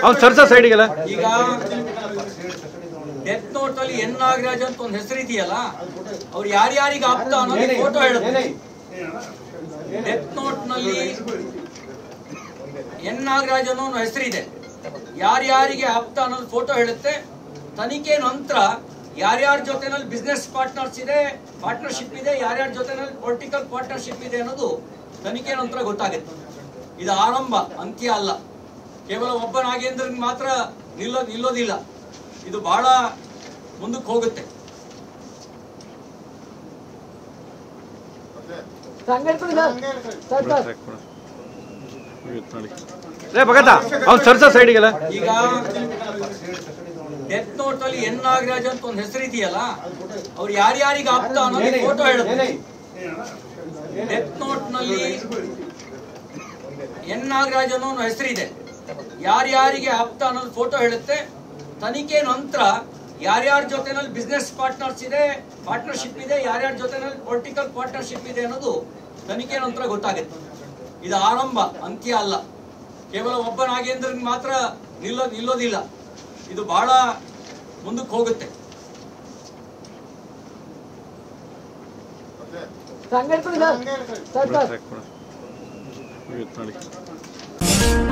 ಅವ್ನು ಸರ್ಸ ಸೈಡಿಗೆಲ್ಲ ಈಗ death note ಅಲ್ಲಿ ಎನ್ ನಾಗರಾಜ್ ಅಂತ ಒಂದು ಹೆಸರು ಇದೆಯಲ್ಲ, ಅವ್ರು ಯಾರ್ಯಾರಿಗೆ ಆಪ್ತ ಅನ್ನೋದು ಫೋಟೋ ಹೇಳುತ್ತೆ. ಡೆತ್ ನೋಟ್ ನಲ್ಲಿ ಎನ್ ನಾಗರಾಜ್ ಅನ್ನೋ ಒಂದು ಹೆಸರಿದೆ, ಯಾರ್ಯಾರಿಗೆ ಆಪ್ತ ಅನ್ನೋದು ಫೋಟೋ ಹೇಳುತ್ತೆ. ತನಿಖೆ ನಂತರ ಯಾರ್ಯಾರ ಜೊತೆನಲ್ಲಿ ಬಿಸ್ನೆಸ್ ಪಾರ್ಟ್ನರ್ಶಿಪ್ ಇದೆ, ಯಾರ್ಯಾರ ಜೊತೆನಲ್ಲಿ ಪೊಲಿಟಿಕಲ್ ಪಾರ್ಟ್ನರ್ಶಿಪ್ ಇದೆ ಅನ್ನೋದು ತನಿಖೆ ನಂತರ ಗೊತ್ತಾಗುತ್ತೆ. ಇದು ಆರಂಭ, ಅಂತ್ಯ ಅಲ್ಲ. ಕೇವಲ ಒಬ್ಬ ನಾಗೇಂದ್ರನ್ ಮಾತ್ರ ನಿಲ್ಲೋದಿಲ್ಲ, ಇದು ಬಹಳ ಮುಂದಕ್ಕೆ ಹೋಗುತ್ತೆ. ಭಗತ ಅವ್ನು ಸರ್ಸ ಸೈಡಿಗೆಲ್ಲ ಈಗ ಡೆತ್ ನೋಟ್ ಅಲ್ಲಿ ಎನ್ ನಾಗರಾಜ್ ಅಂತ ಒಂದು ಹೆಸರು ಇದೆಯಲ್ಲ, ಅವ್ರು ಯಾರ್ಯಾರಿಗೆ ಆಪ್ತ ಅನ್ನೋದು ಫೋಟೋ ಹೇಳುತ್ತೆ. ಡೆತ್ ನೋಟ್ ನಲ್ಲಿ ಎನ್ ನಾಗರಾಜ್ ಅನ್ನೋ ಒಂದು ಹೆಸರಿದೆ, ಯಾರ್ಯಾರಿಗೆ ಆಪ್ತ ಅನ್ನೋದು ಫೋಟೋ ಹೇಳುತ್ತೆ. ತನಿಖೆ ನಂತರ ಯಾರ್ಯಾರ ಜೊತೆನಲ್ಲಿ ಬಿಸ್ನೆಸ್ ಪಾರ್ಟ್ನರ್ಶಿಪ್ ಇದೆ, ಯಾರ್ಯಾರ ಜೊತೆನಲ್ಲಿ ಪೊಲಿಟಿಕಲ್ ಪಾರ್ಟ್ನರ್ಶಿಪ್ ಇದೆ ಅನ್ನೋದು ತನಿಖೆ ನಂತರ ಗೊತ್ತಾಗುತ್ತೆ. ಇದು ಆರಂಭ, ಅಂತ್ಯ ಅಲ್ಲ. ಕೇವಲ ಒಬ್ಬ ನಾಗೇಂದ್ರನ್ ಮಾತ್ರ ನಿಲ್ಲೋದಿಲ್ಲ, ಇದು ಬಹಳ ಮುಂದಕ್ಕೆ ಹೋಗುತ್ತೆ. ನೋಡಿ